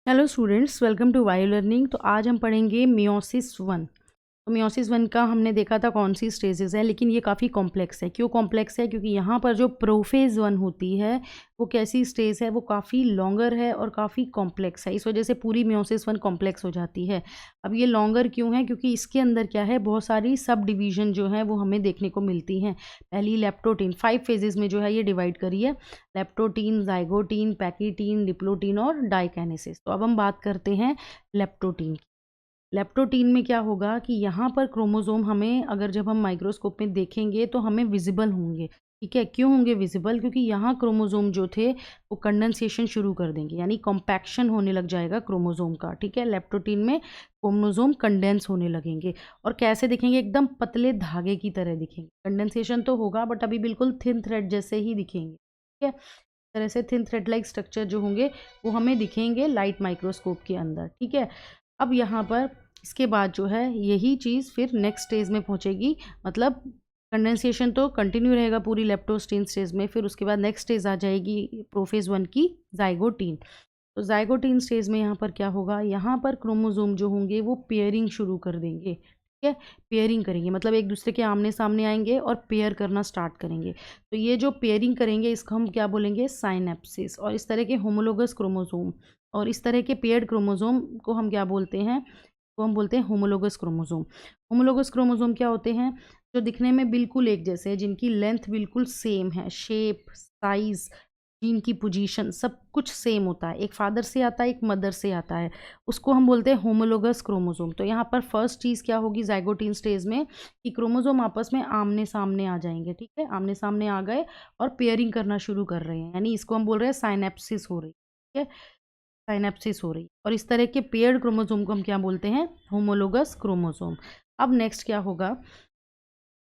Hello students, welcome to Vayo learning. तो आज हम पढ़ेंगे मियोसिस वन। तो मियोसिस वन का हमने देखा था कौन सी स्टेजेस है, लेकिन ये काफ़ी कॉम्प्लेक्स है। क्यों कॉम्प्लेक्स है? क्योंकि यहाँ पर जो प्रोफेज वन होती है वो कैसी स्टेज है, वो काफ़ी लॉन्गर है और काफ़ी कॉम्प्लेक्स है। इस वजह से पूरी मियोसिस वन कॉम्प्लेक्स हो जाती है। अब ये लॉन्गर क्यों है? क्योंकि इसके अंदर क्या है, बहुत सारी सब डिवीजन जो है वो हमें देखने को मिलती हैं। पहली लेप्टोटीन 5 फेजेस में जो है ये डिवाइड करी है। लेप्टोटीन, जाइगोटीन, पैकीटीन, डिप्लोटीन और डाइकाइनेसिस। तो अब हम बात करते हैं लेप्टोटीन की। लेप्टोटीन में क्या होगा कि यहाँ पर क्रोमोसोम हमें, अगर जब हम माइक्रोस्कोप में देखेंगे तो हमें विजिबल होंगे। ठीक है, क्यों होंगे विजिबल? क्योंकि यहाँ क्रोमोसोम जो थे वो कंडेंसेशन शुरू कर देंगे, यानी कॉम्पैक्शन होने लग जाएगा क्रोमोसोम का। ठीक है, लेप्टोटीन में क्रोमोसोम कंडेंस होने लगेंगे। और कैसे दिखेंगे? एकदम पतले धागे की तरह दिखेंगे। कंडेंसेशन तो होगा बट अभी बिल्कुल थिन थ्रेड जैसे ही दिखेंगे। ठीक है, इस तरह से थिन थ्रेड लाइक स्ट्रक्चर जो होंगे वो हमें दिखेंगे लाइट माइक्रोस्कोप के अंदर। ठीक है, अब यहाँ पर इसके बाद जो है यही चीज़ फिर नेक्स्ट स्टेज में पहुँचेगी। मतलब कंडेंसेशन तो कंटिन्यू रहेगा पूरी लेप्टोस्टीन स्टेज में, फिर उसके बाद नेक्स्ट स्टेज आ जाएगी प्रोफेज वन की, जाइगोटीन। तो जाइगोटीन स्टेज में यहाँ पर क्या होगा, यहाँ पर क्रोमोसोम जो होंगे वो पेयरिंग शुरू कर देंगे। ठीक है, पेयरिंग करेंगे मतलब एक दूसरे के आमने सामने आएंगे और पेयर करना स्टार्ट करेंगे। तो ये जो पेयरिंग करेंगे इसको हम क्या बोलेंगे? साइनेप्सिस। और इस तरह के होमोलोगस क्रोमोसोम और इस तरह के पेयर्ड क्रोमोसोम को हम क्या बोलते हैं? वो हम बोलते हैं होमोलोगस क्रोमोसोम। होमोलोगस क्रोमोसोम क्या होते हैं? जो दिखने में बिल्कुल एक जैसे हैं, जिनकी लेंथ बिल्कुल सेम है, शेप, साइज, जीन की पोजीशन सब कुछ सेम होता है। एक फादर से आता है, एक मदर से आता है, उसको हम बोलते हैं होमोलोगस क्रोमोसोम। तो यहाँ पर फर्स्ट चीज़ क्या होगी जाइगोटीन स्टेज में कि क्रोमोसोम आपस में आमने सामने आ जाएंगे। ठीक है, आमने सामने आ गए और पेयरिंग करना शुरू कर रहे हैं, यानी इसको हम बोल रहे हैं साइनेप्सिस हो रही है। ठीक है, साइनेप्सिस हो रही। और इस तरह के पेयर्ड क्रोमोसोम को हम क्या बोलते हैं? Homologous chromosome. अब नेक्स्ट क्या होगा?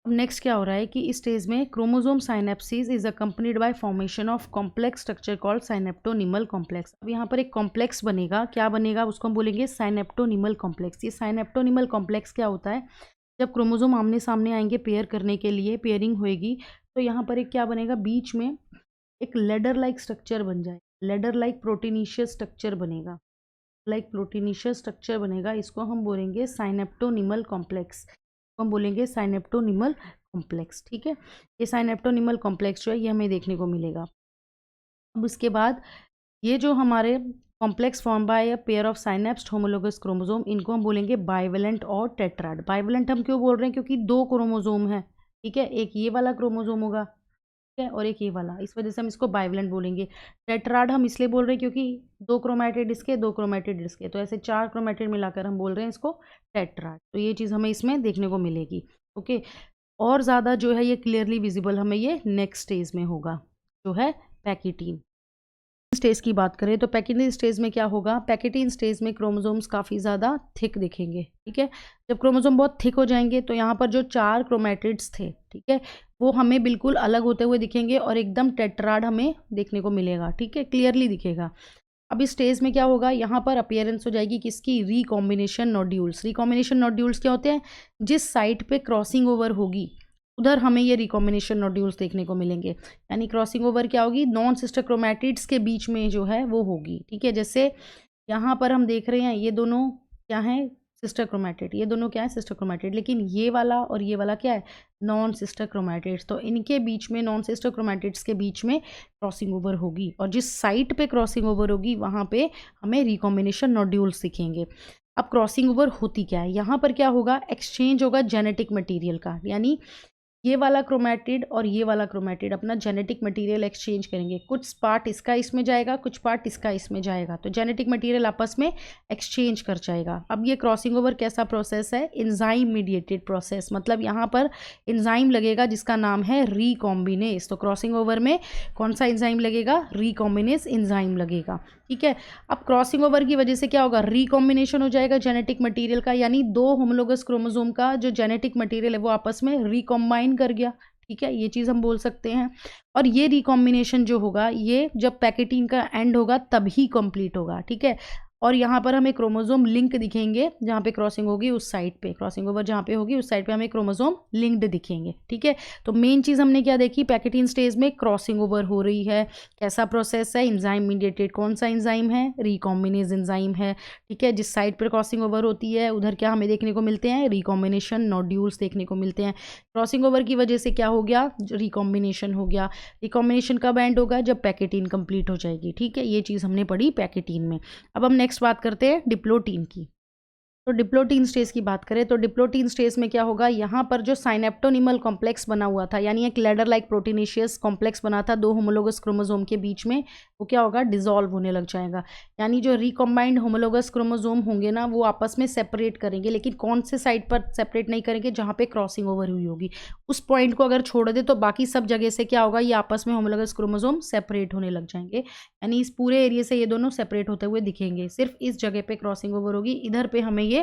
अब नेक्स्ट क्या हो रहा है कि इस स्टेज में chromosome synapsis is accompanied by formation of complex structure called synaptonemal complex. अब यहाँ पर एक कॉम्प्लेक्स बनेगा। क्या बनेगा? उसको हम बोलेंगे साइनेप्टोनिमल कॉम्प्लेक्स। ये साइनेप्टोनिमल कॉम्प्लेक्स क्या होता है? जब क्रोमोसोम आमने सामने आएंगे पेयर करने के लिए, पेयरिंग होएगी, तो यहाँ पर एक क्या बनेगा? बीच में एक लेडर लाइक स्ट्रक्चर बन जाए, लेडर लाइक प्रोटीनिशियस स्ट्रक्चर बनेगा, लाइक प्रोटीनिशियस स्ट्रक्चर बनेगा। इसको हम बोलेंगे साइनेप्टोनिमल कॉम्प्लेक्स। हम बोलेंगे साइनेप्टोनिमल कॉम्प्लेक्स। ठीक है, ये साइनेप्टोनिमल कॉम्प्लेक्स जो है ये हमें देखने को मिलेगा। अब उसके बाद ये जो हमारे complex form by a pair of synapsed homologous chromosome, इनको हम बोलेंगे बाइवेलेंट और टेट्राड। बाइवेलेंट हम क्यों बोल रहे हैं? क्योंकि दो क्रोमोसोम है। ठीक है, एक ये वाला क्रोमोसोम होगा, ठीक है, और एक ये वाला, इस वजह से हम इसको बाइवेलेंट बोलेंगे। टेट्राड हम इसलिए बोल रहे हैं क्योंकि दो क्रोमैटिड इसके, दो क्रोमैटिड इसके, तो ऐसे चार क्रोमैटिड मिलाकर हम बोल रहे हैं इसको टेट्राड। तो ये चीज़ हमें इसमें देखने को मिलेगी। ओके, और ज़्यादा जो है ये क्लियरली विजिबल हमें ये नेक्स्ट स्टेज में होगा, जो है पैकिटीन स्टेज की बात करें। तो पैकिटीन स्टेज में क्या होगा? पैकिटीन स्टेज में क्रोमोसोम्स काफ़ी ज़्यादा थिक दिखेंगे। ठीक है, जब क्रोमोसोम बहुत थिक हो जाएंगे तो यहाँ पर जो चार क्रोमैटिड्स थे, ठीक है, वो हमें बिल्कुल अलग होते हुए दिखेंगे और एकदम टेट्राड हमें देखने को मिलेगा। ठीक है, क्लियरली दिखेगा। अब इस स्टेज में क्या होगा? यहाँ पर अपीयरेंस हो जाएगी किसकी? Recombination nodules. रिकॉम्बिनेशन नोड्यूल्स क्या होते हैं? जिस साइट पे क्रॉसिंग ओवर होगी उधर हमें ये रिकॉम्बिनेशन नोड्यूल्स देखने को मिलेंगे। यानी क्रॉसिंग ओवर क्या होगी? नॉन सिस्टर क्रोमैटिड्स के बीच में जो है वो होगी। ठीक है, जैसे यहाँ पर हम देख रहे हैं ये दोनों क्या है? Sister chromatid. ये दोनों क्या है? Sister chromatid. लेकिन ये वाला और ये वाला क्या है? Non sister chromatids. तो इनके बीच में, नॉन सिस्टर क्रोमैटिड्स के बीच में क्रॉसिंग ओवर होगी, और जिस साइट पे क्रॉसिंग ओवर होगी वहाँ पे हमें रिकॉम्बिनेशन नोड्यूल्स दिखेंगे। अब क्रॉसिंग ओवर होती क्या है? यहाँ पर क्या होगा? एक्सचेंज होगा जेनेटिक मटीरियल का, यानी ये वाला क्रोमैटिड और ये वाला क्रोमैटिड अपना जेनेटिक मटेरियल एक्सचेंज करेंगे। कुछ पार्ट इसका इसमें जाएगा, कुछ पार्ट इसका इसमें जाएगा, तो जेनेटिक मटेरियल आपस में एक्सचेंज कर जाएगा। अब ये क्रॉसिंग ओवर कैसा प्रोसेस है? Enzyme mediated process. मतलब यहाँ पर एंजाइम लगेगा जिसका नाम है रिकॉम्बिनेस। तो क्रॉसिंग ओवर में कौन सा एंजाइम लगेगा? रिकॉम्बिनेस एंजाइम लगेगा। ठीक है, अब क्रॉसिंग ओवर की वजह से क्या होगा? रिकॉम्बिनेशन हो जाएगा जेनेटिक मटेरियल का, यानी दो होमोलोगस क्रोमोसोम का जो जेनेटिक मटेरियल है वो आपस में रिकॉम्बाइन कर गया। ठीक है, ये चीज़ हम बोल सकते हैं। और ये रिकॉम्बिनेशन जो होगा ये जब पैकेटीन का एंड होगा तभी कंप्लीट होगा। ठीक है, और यहाँ पर हमें क्रोमोसोम लिंक दिखेंगे, जहाँ पे क्रॉसिंग होगी उस साइड पे, क्रॉसिंग ओवर जहाँ पे होगी उस साइड पे हमें क्रोमोसोम लिंक्ड दिखेंगे। ठीक है, तो मेन चीज़ हमने क्या देखी, पैकेटिन स्टेज में क्रॉसिंग ओवर हो रही है। कैसा प्रोसेस है, एंजाइम मीडिएटेड। कौन सा एंजाइम है, रिकॉम्बिनेज एंजाइम है। ठीक है, जिस साइड पर क्रॉसिंग ओवर होती है उधर क्या हमें देखने को मिलते हैं, रिकॉम्बिनेशन नोड्यूल्स देखने को मिलते हैं। क्रॉसिंग ओवर की वजह से क्या हो गया, रिकॉम्बिनेशन हो गया। रिकॉम्बिनेशन कब एंड होगा, जब पैकेटिन कंप्लीट हो जाएगी। ठीक है, ये चीज़ हमने पढ़ी पैकेटिन में। अब हम नेक्स्ट बात करते हैं डिप्लोटीन की। तो डिप्लोटीन स्टेज की बात करें तो डिप्लोटीन स्टेज में क्या होगा, यहाँ पर जो साइनेप्टोनिमल कॉम्प्लेक्स बना हुआ था, यानी एक लेडर लाइक प्रोटीनेशियस कॉम्प्लेक्स बना था दो होमोलोगस क्रोमोसोम के बीच में, वो क्या होगा, डिसॉल्व होने लग जाएगा। यानी जो रिकॉम्बाइंड होमोलोगस क्रोमोसोम होंगे ना, वो आपस में सेपरेट करेंगे, लेकिन कौन से साइड पर सेपरेट नहीं करेंगे, जहाँ पे क्रॉसिंग ओवर हुई होगी उस पॉइंट को अगर छोड़ दे तो बाकी सब जगह से क्या होगा, ये आपस में होमोलोगस क्रोमोसोम सेपरेट होने लग जाएंगे। यानी इस पूरे एरिया से ये दोनों सेपरेट होते हुए दिखेंगे, सिर्फ इस जगह पे क्रॉसिंग ओवर होगी, इधर पे हमें ये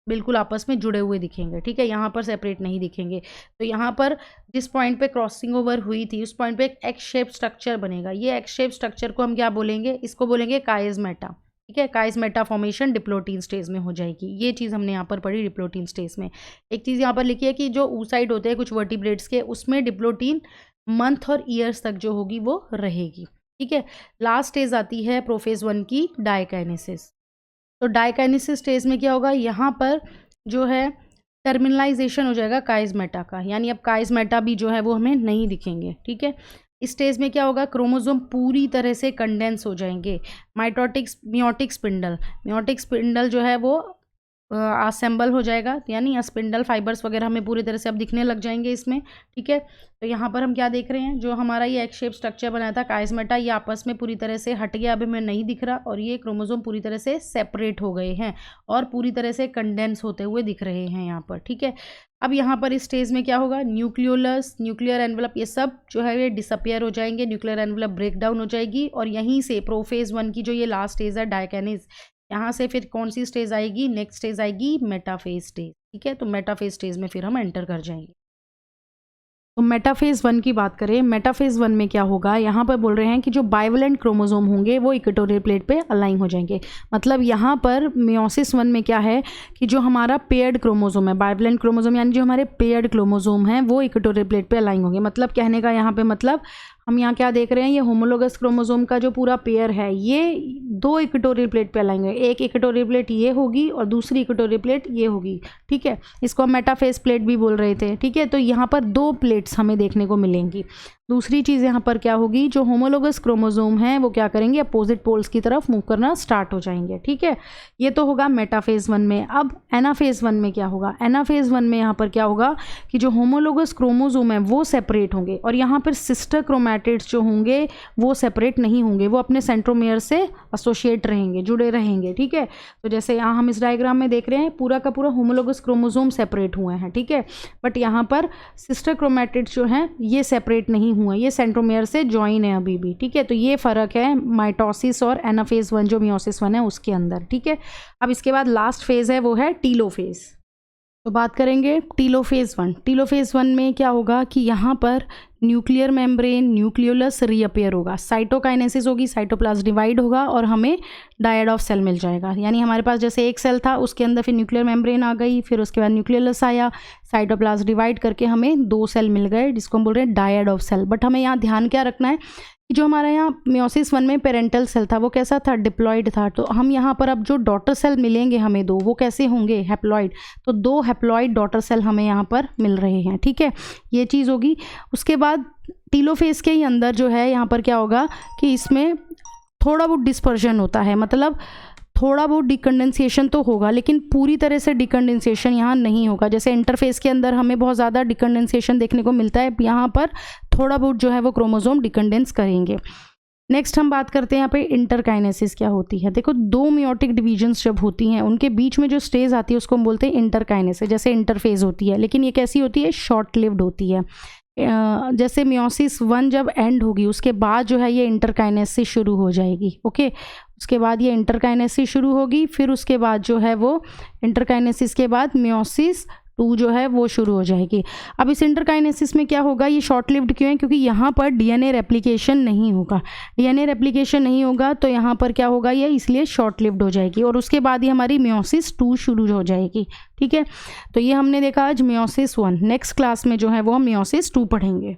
बिल्कुल आपस में जुड़े हुए दिखेंगे। ठीक है, यहाँ पर सेपरेट नहीं दिखेंगे। तो यहाँ पर जिस पॉइंट पे क्रॉसिंग ओवर हुई थी उस पॉइंट पे एक एक्स शेप स्ट्रक्चर बनेगा। ये एक्स शेप स्ट्रक्चर को हम क्या बोलेंगे, इसको बोलेंगे काइज़मेटा। ठीक है, काइज़मेटा फॉर्मेशन डिप्लोटीन स्टेज में हो जाएगी। ये चीज़ हमने यहाँ पर पढ़ी डिप्लोटीन स्टेज में। एक चीज़ यहाँ पर लिखी है कि जो ऊसाइड होते हैं कुछ वर्टिब्रेट्स के, उसमें डिप्लोटीन मंथ और ईयर्स तक जो होगी वो रहेगी। ठीक है, लास्ट स्टेज आती है प्रोफेज 1 की, डायकाइनेसिस। तो डायकाइनेसिस स्टेज में क्या होगा, यहाँ पर जो है टर्मिनलाइजेशन हो जाएगा काइज़मेटा का, यानी अब काइज़मेटा भी जो है वो हमें नहीं दिखेंगे। ठीक है, इस स्टेज में क्या होगा, क्रोमोसोम पूरी तरह से कंडेंस हो जाएंगे। मियोटिक स्पिंडल जो है वो असेंबल हो जाएगा, यानी स्पिंडल फाइबर्स वगैरह हमें पूरी तरह से अब दिखने लग जाएंगे इसमें। ठीक है, तो यहाँ पर हम क्या देख रहे हैं, जो हमारा ये एक्स शेप स्ट्रक्चर बनाया था काइज़मेटा, ये आपस में पूरी तरह से हट गया, अभी हमें नहीं दिख रहा, और ये क्रोमोसोम पूरी तरह से सेपरेट हो गए हैं और पूरी तरह से कंडेंस होते हुए दिख रहे हैं यहाँ पर। ठीक है, अब यहाँ पर इस स्टेज में क्या होगा, न्यूक्लियोलस, न्यूक्लियर एनवेलप, ये सब जो है ये डिसअपियर हो जाएंगे, न्यूक्लियर एनवेलप ब्रेक डाउन हो जाएगी, और यहीं से प्रोफेज 1 की जो ये लास्ट स्टेज है डायकाइनेस, यहाँ से फिर कौन सी स्टेज आएगी, नेक्स्ट स्टेज आएगी मेटाफेज स्टेज। ठीक है, तो मेटाफेज स्टेज में फिर हम एंटर कर जाएंगे। तो मेटाफेज 1 की बात करें, मेटाफेज 1 में क्या होगा, यहाँ पर बोल रहे हैं कि जो बाइवेलेंट क्रोमोसोम होंगे वो इक्वेटोरियल प्लेट पे अलाइन हो जाएंगे। मतलब यहाँ पर मियोसिस 1 में क्या है कि जो हमारा पेयर्ड क्रोमोसोम है, बाइवेलेंट क्रोमोसोम यानी जो हमारे पेयर्ड क्रोमोसोम हैं वो इक्वेटोरियल प्लेट पे अलाइन होंगे। मतलब कहने का यहाँ पे मतलब हम यहाँ क्या देख रहे हैं, ये होमोलोगस क्रोमोसोम का जो पूरा पेयर है ये दो इक्वेटोरियल प्लेट पे अलाइन होंगे। एक इक्वेटोरियल प्लेट ये होगी और दूसरी इक्वेटोरियल प्लेट ये होगी। ठीक है, इसको हम मेटाफेज प्लेट भी बोल रहे थे। ठीक है, तो यहाँ पर दो प्लेट्स हमें देखने को मिलेंगी। दूसरी चीज़ यहाँ पर क्या होगी, जो होमोलोगस क्रोमोसोम हैं वो क्या करेंगे, अपोजिट पोल्स की तरफ मूव करना स्टार्ट हो जाएंगे। ठीक है, ये तो होगा मेटाफेज 1 में। अब एनाफेज 1 में क्या होगा, एनाफेज 1 में यहाँ पर क्या होगा कि जो होमोलोगस क्रोमोसोम है वो सेपरेट होंगे, और यहाँ पर सिस्टर क्रोमैटिड्स जो होंगे वो सेपरेट नहीं होंगे, वो अपने सेंट्रोमेयर से एसोसिएट रहेंगे, जुड़े रहेंगे। ठीक है, तो जैसे यहाँ हम इस डायग्राम में देख रहे हैं पूरा का पूरा होमोलोगस क्रोमोसोम सेपरेट हुए हैं। ठीक है, बट यहाँ पर सिस्टर क्रोमैटिड्स जो हैं ये सेपरेट नहीं हुआ, ये सेंट्रोमेयर से ज्वाइन है अभी भी। ठीक है, तो ये फ़र्क है माइटोसिस और एनाफेज 1 जो मियोसिस 1 है उसके अंदर। ठीक है, अब इसके बाद लास्ट फेज़ है वो है टीलोफेज। तो बात करेंगे टीलोफेज 1। टीलोफेज 1 में क्या होगा कि यहाँ पर न्यूक्लियर मेम्ब्रेन, न्यूक्लियोलस रीअपेयर होगा, साइटोकाइनेसिस होगी, साइटोप्लाज्म डिवाइड होगा और हमें डायड ऑफ सेल मिल जाएगा। यानी हमारे पास जैसे एक सेल था उसके अंदर फिर न्यूक्लियर मेम्ब्रेन आ गई, फिर उसके बाद न्यूक्लियोलस आया, साइटोप्लाज्म डिवाइड करके हमें 2 सेल मिल गए जिसको हम बोल रहे हैं डायड ऑफ सेल। बट हमें यहाँ ध्यान क्या रखना है कि जो हमारा यहाँ मियोसिस 1 में पेरेंटल सेल था वो कैसा था, डिप्लॉइड था। तो हम यहाँ पर अब जो डॉटर सेल मिलेंगे हमें 2, वो कैसे होंगे, हैप्लॉइड। तो 2 हैप्लॉइड डॉटर सेल हमें यहाँ पर मिल रहे हैं। ठीक है, ये चीज़ होगी। उसके बाद टीलोफेज के ही अंदर जो है यहाँ पर क्या होगा कि इसमें थोड़ा बहुत डिस्पर्जन होता है, मतलब थोड़ा बहुत डिकंडेंसेशन तो होगा लेकिन पूरी तरह से डिकंडेंसेशन यहाँ नहीं होगा। जैसे इंटरफेस के अंदर हमें बहुत ज़्यादा डिकंडेंसेशन देखने को मिलता है, यहाँ पर थोड़ा बहुत जो है वो क्रोमोसोम डिकंडेंस करेंगे। नेक्स्ट हम बात करते हैं यहाँ पे इंटरकाइनेसिस क्या होती है। देखो 2 मियोटिक डिवीजन्स जब होती हैं उनके बीच में जो स्टेज आती है उसको हम बोलते हैं इंटरकाइनेसिस। जैसे इंटरफेज होती है लेकिन ये कैसी होती है, शॉर्ट लिव्ड होती है। जैसे मियोसिस 1 जब एंड होगी उसके बाद जो है ये इंटरकाइनेसिस शुरू हो जाएगी। ओके, उसके बाद ये इंटरकाइनेसिस शुरू होगी, फिर उसके बाद जो है वो इंटरकाइनेसिस के बाद मियोसिस 2 जो है वो शुरू हो जाएगी। अब इस इंटरकाइनेसिस में क्या होगा, ये शॉर्ट लिव्ड क्यों है, क्योंकि यहाँ पर डीएनए रेप्लिकेशन नहीं होगा। डीएनए रेप्लिकेशन नहीं होगा तो यहाँ पर क्या होगा, ये इसलिए शॉर्ट लिव्ड हो जाएगी और उसके बाद ही हमारी मियोसिस 2 शुरू हो जाएगी। ठीक है, तो ये हमने देखा आज मियोसिस 1। नेक्स्ट क्लास में जो है वो हम मियोसिस 2 पढ़ेंगे।